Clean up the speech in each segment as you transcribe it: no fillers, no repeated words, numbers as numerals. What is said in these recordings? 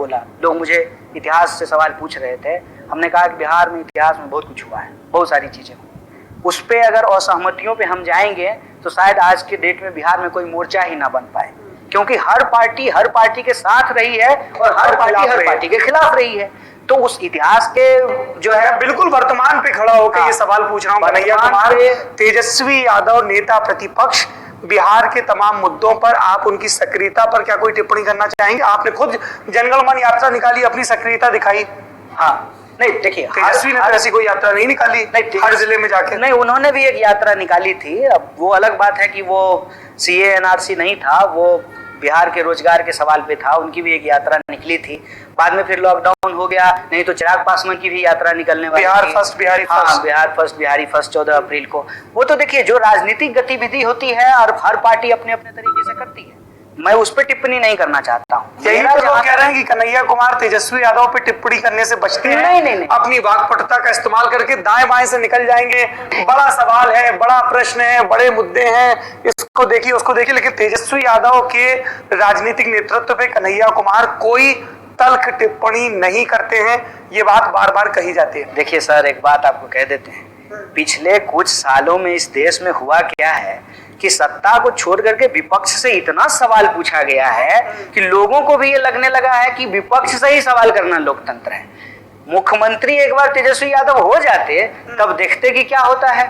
बोला, लोग मुझे इतिहास से सवाल पूछ रहे थे, हमने कहा कि बिहार में इतिहास में बहुत कुछ हुआ है, बहुत सारी चीजें हुई, उस पे अगर असहमतियों पे हम जाएंगे तो शायद आज के डेट में बिहार में कोई मोर्चा ही ना बन पाए, क्योंकि हर पार्टी के साथ रही है और हर पार्टी के खिलाफ रही है। तो उस इतिहास के जो है बिल्कुल वर्तमान पे खड़ा होकर ये सवाल पूछ रहा हूँ कन्हैया कुमार, तेजस्वी यादव नेता प्रतिपक्ष, बिहार के तमाम मुद्दों पर आप उनकी सक्रियता पर क्या कोई टिप्पणी करना चाहेंगे? आपने खुद जनगण मन यात्रा निकाली, अपनी सक्रियता दिखाई। हाँ, नहीं देखिए, तेजस्वी ने तो ऐसी कोई यात्रा नहीं निकाली, नहीं हर जिले में जाके। नहीं, उन्होंने भी एक यात्रा निकाली थी। अब वो अलग बात है कि वो सीए एनआरसी नहीं था, वो बिहार के रोजगार के सवाल पे था, उनकी भी एक यात्रा निकली थी। बाद में फिर लॉकडाउन हो गया, नहीं तो चिराग पासवान की भी यात्रा निकलने वाली बिहार फर्स्ट, बिहारी फर्स्ट 14 अप्रैल को। वो तो देखिए, जो राजनीतिक गतिविधि होती है और हर पार्टी अपने अपने तरीके से करती है, मैं उस पर टिप्पणी नहीं करना चाहता हूँ। यही तो लोग कह रहे हैं कि कन्हैया कुमार तेजस्वी यादव पे टिप्पणी करने से बचते हैं। नहीं। अपनी वाक्पटुता का इस्तेमाल करके दाएं बाएं से निकल जाएंगे। बड़ा सवाल है, बड़ा प्रश्न है, बड़े मुद्दे हैं, इसको देखिए उसको देखिए, लेकिन तेजस्वी यादव के राजनीतिक नेतृत्व पे कन्हैया कुमार कोई तल्ख टिप्पणी नहीं करते हैं। ये बात बार बार कही जाती है। देखिए सर, एक बात आपको कह देते हैं, पिछले कुछ सालों में इस देश में हुआ क्या है कि सत्ता को छोड़ करके विपक्ष से इतना सवाल पूछा गया है कि लोगों को भी ये लगने लगा है कि विपक्ष से ही सवाल करना लोकतंत्र है। मुख्यमंत्री एक बार तेजस्वी यादव हो जाते तब देखते कि क्या होता है,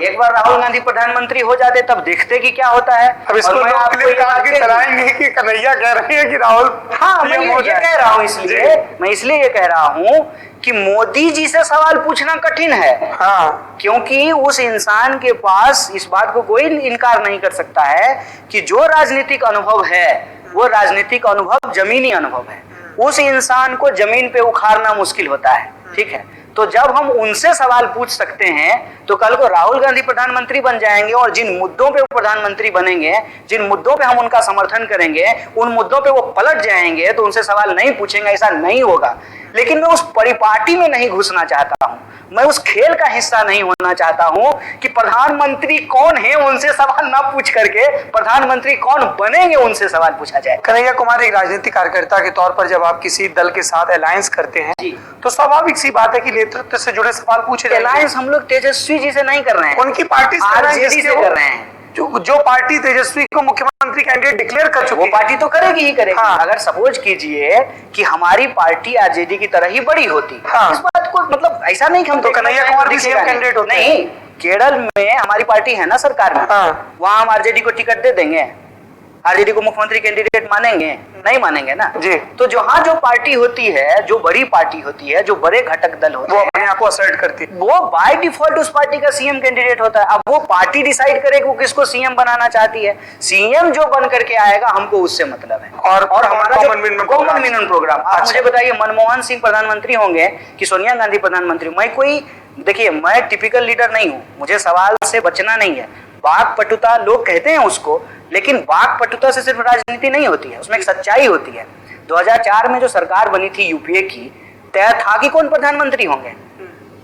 एक बार राहुल गांधी प्रधानमंत्री हो जाते तब देखते कि क्या होता है। अब इसको मैं आपको कराएंगे कि कन्हैया कह रहे हैं कि राहुल, हाँ मैं ये कह रहा हूँ, इसलिए ये कह रहा हूँ कि मोदी जी से सवाल पूछना कठिन है। हाँ, क्योंकि उस इंसान के पास इस बात को कोई इनकार नहीं कर सकता है कि जो राजनीतिक अनुभव है वो राजनीतिक अनुभव जमीनी अनुभव है। उस इंसान को जमीन पे उखाड़ना मुश्किल होता है, ठीक है। तो जब हम उनसे सवाल पूछ सकते हैं तो कल को राहुल गांधी प्रधानमंत्री बन जाएंगे और जिन मुद्दों पे वो प्रधानमंत्री बनेंगे, जिन मुद्दों पे हम उनका समर्थन करेंगे, उन मुद्दों पे वो पलट जाएंगे तो उनसे सवाल नहीं पूछेंगे, ऐसा नहीं होगा। लेकिन मैं उस परिपाटी में नहीं घुसना चाहता हूं, मैं उस खेल का हिस्सा नहीं होना चाहता हूं कि प्रधानमंत्री कौन है उनसे सवाल ना पूछ करके प्रधानमंत्री कौन बनेंगे उनसे सवाल पूछा जाए। कन्हैया कुमार, एक राजनीतिक कार्यकर्ता के तौर पर जब आप किसी दल के साथ अलायंस करते हैं तो स्वाभाविक सी बात है कि नेतृत्व से जुड़े सवाल पूछे जाएंगे। अलायंस हम लोग तेजस्वी जी से नहीं कर रहे हैं, उनकी पार्टी से कर रहे हैं। जो पार्टी तेजस्वी को मुख्यमंत्री कैंडिडेट डिक्लेयर कर चुकी है, वो पार्टी तो करेगी ही करेगी। हाँ। अगर सपोज कीजिए कि हमारी पार्टी आरजेडी की तरह ही बड़ी होती, हाँ। इस बात को मतलब ऐसा नहीं कि हम तो कन्हैया कुमार भी सीएम कैंडिडेट होते हैं। नहीं, केरल में हमारी पार्टी है ना सरकार में, हाँ। वहां हम आरजेडी को टिकट दे देंगे, आरजेडी को मुख्यमंत्री कैंडिडेट मानेंगे? नहीं मानेंगे ना जी। तो जहां जो पार्टी होती है, जो बड़ी पार्टी होती है, जो बड़े घटक दल होते हैं, वो अपने आप को असर्ट करती है, वो बाय डिफॉल्ट उस पार्टी का सीएम कैंडिडेट होता है। अब वो पार्टी डिसाइड करे कि वो किसको सीएम बनाना चाहती है, सीएम जो बन करके आएगा हमको उससे मतलब है। और हमारा कॉमन मिनिमम प्रोग्राम, आप मुझे बताइए, मनमोहन सिंह प्रधानमंत्री होंगे कि सोनिया गांधी प्रधानमंत्री? मैं कोई, देखिए मैं टिपिकल लीडर नहीं हूं, मुझे सवाल से बचना नहीं है। वाक्पटुता लोग कहते हैं उसको, लेकिन वाक्पटुता से सिर्फ राजनीति नहीं होती है, उसमें एक सच्चाई होती है। 2004 में जो सरकार बनी थी यूपीए की, तय था कि कौन प्रधानमंत्री होंगे?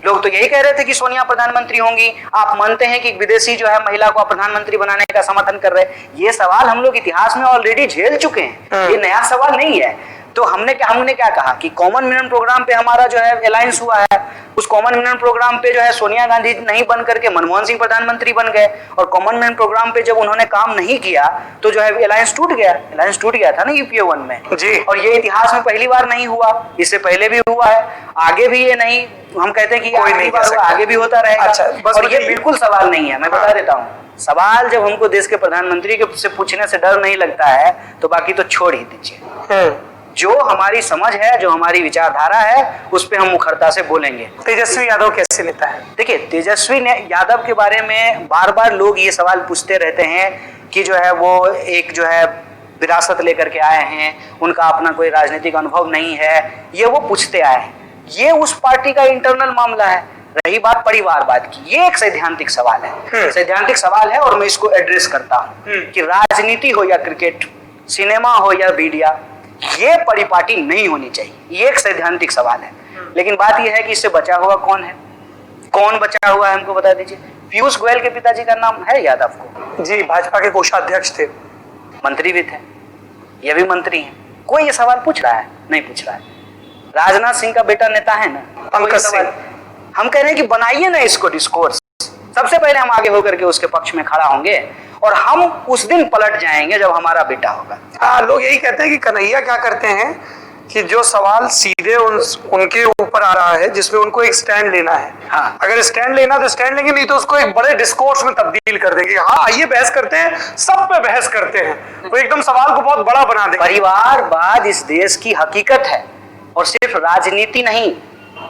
लोग तो यही कह रहे थे कि सोनिया प्रधानमंत्री होंगी। आप मानते हैं कि विदेशी जो है महिला को प्रधानमंत्री बनाने का समर्थन कर रहे हैं। ये सवाल हम लोग इतिहास में ऑलरेडी झेल चुके हैं, ये नया सवाल नहीं है। तो हमने क्या कहा कि कॉमन मिनिमम प्रोग्राम पे हमारा जो है अलायंस हुआ है, उस कॉमन मिनिमम प्रोग्राम पे जो है सोनिया गांधी नहीं बन करके मनमोहन सिंह प्रधानमंत्री बन गए, और कॉमन मिनिमम प्रोग्राम पे जब उन्होंने काम नहीं किया तो जो है अलायंस टूट गया था ना यूपीए 1 में जी। और ये इतिहास में पहली बार नहीं हुआ, इससे पहले भी हुआ है, आगे भी ये नहीं, हम कहते हैं कि कोई नहीं बार आगे भी होता रहेगा। अच्छा, और ये बिल्कुल सवाल नहीं है, मैं बता देता हूँ। सवाल जब हमको देश के प्रधानमंत्री के से पूछने से डर नहीं लगता है तो बाकी तो छोड़ ही दीजिए। जो हमारी समझ है, जो हमारी विचारधारा है, उस पे हम मुखरता से बोलेंगे। तेजस्वी यादव कैसे नेता है? देखिए, तेजस्वी यादव के बारे में बार बार लोग ये सवाल पूछते रहते हैं कि जो है वो एक जो है विरासत लेकर के आए हैं, उनका अपना कोई राजनीतिक अनुभव नहीं है, ये वो पूछते आए हैं। ये उस पार्टी का इंटरनल मामला है। रही बात परिवारवाद की, ये एक सैद्धांतिक सवाल है, सैद्धांतिक सवाल है, और मैं इसको एड्रेस करता हूँ कि राजनीति हो या क्रिकेट, सिनेमा हो या मीडिया, ये परिपाटी नहीं होनी चाहिए। ये एक सैद्धांतिक सवाल है। लेकिन बात यह है कि इससे बचा हुआ कौन है? कौन बचा हुआ है, हमको बता दीजिए। पीयूष गोयल के पिताजी का नाम है याद आपको? जी, भाजपा के कोषाध्यक्ष थे, मंत्री भी थे, ये भी मंत्री हैं। कोई ये सवाल पूछ रहा है? नहीं पूछ रहा है। राजनाथ सिंह का बेटा नेता है ना, पंकज सिंह, हम कह रहे हैं कि बनाइए ना इसको डिस्कोर्स। सबसे पहले हम आगे होकर के उसके पक्ष में खड़ा होंगे और हम उस दिन पलट जाएंगे जब हमारा बेटा होगा। हाँ, लोग यही कहते हैं कि कन्हैया क्या करते हैं कि जो सवाल सीधे उनके ऊपर आ रहा है जिसमें उनको एक स्टैंड लेना है, हाँ। अगर स्टैंड लेना तो स्टैंड लेंगे, नहीं तो उसको एक बड़े डिस्कोर्स में तब्दील कर देंगे। हाँ, आइए बहस करते हैं, सब पे बहस करते हैं, तो एकदम सवाल को बहुत बड़ा बना देंगे। परिवारवाद इस देश की हकीकत है और सिर्फ राजनीति नहीं।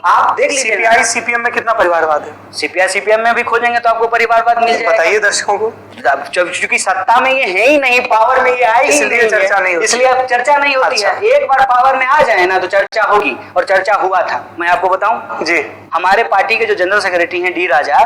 आप देख लीजिए सीपीआई सीपीएम में कितना परिवारवाद है? सीपीआई सीपीएम में भी खोजेंगे तो आपको परिवारवाद मिल जाएगा। बताइए दर्शकों को। क्योंकि सत्ता में ये है ही नहीं, पावर में ये आए ही इसलिए चर्चा नहीं होती। इसलिए अब चर्चा नहीं होती है। एक बार पावर में आ जाए ना तो चर्चा होगी, और चर्चा हुआ था। मैं आपको बताऊं जी, हमारे पार्टी के जो जनरल सेक्रेटरी हैं डी राजा,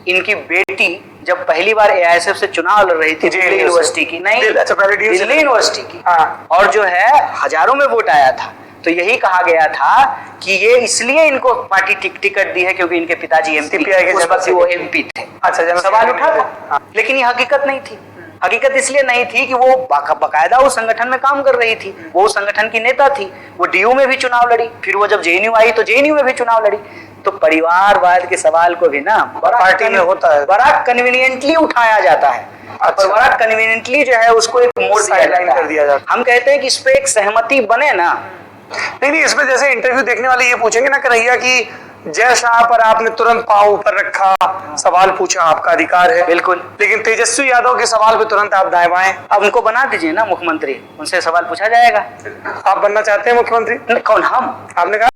इनकी बेटी जब पहली बार एआईएसएफ से चुनाव लड़ रही थी दिल्ली यूनिवर्सिटी की, नहीं दिल्ली यूनिवर्सिटी की, और जो है हजारों में वोट आया था, तो यही कहा गया था कि ये इसलिए इनको पार्टी टिकट दी है क्योंकि इनके पिताजी एमपी, उस वक्त वो एमपी थे। अच्छा, सवाल उठा था, लेकिन ये हकीकत नहीं थी। हकीकत इसलिए नहीं थी कि वो बाकायदा उस संगठन में काम कर रही थी, वो उस संगठन की नेता थी, वो डीयू में भी चुनाव लड़ी, फिर वो जब जेएनयू आई तो जेएनयू में भी चुनाव लड़ी। तो परिवारवाद के सवाल को भी ना पार्टी में होता है, बड़ा कन्वीनियंटली उठाया जाता है। और बड़ा कन्वीनियंटली जो है उसको एक मोड़ कर दिया जाता है। हम कहते हैं कि इस पे एक सहमति बने ना। नहीं, इसमें जैसे इंटरव्यू देखने वाले ये पूछेंगे ना कन्हैया कि जय शाह पर आपने तुरंत पांव ऊपर रखा, सवाल पूछा, आपका अधिकार है, बिल्कुल, लेकिन तेजस्वी यादव के सवाल पे तुरंत आप दाएं बाएं। अब उनको बना दीजिए ना मुख्यमंत्री, उनसे सवाल पूछा जाएगा। आप बनना चाहते हैं मुख्यमंत्री? कौन? हम? आपने कहा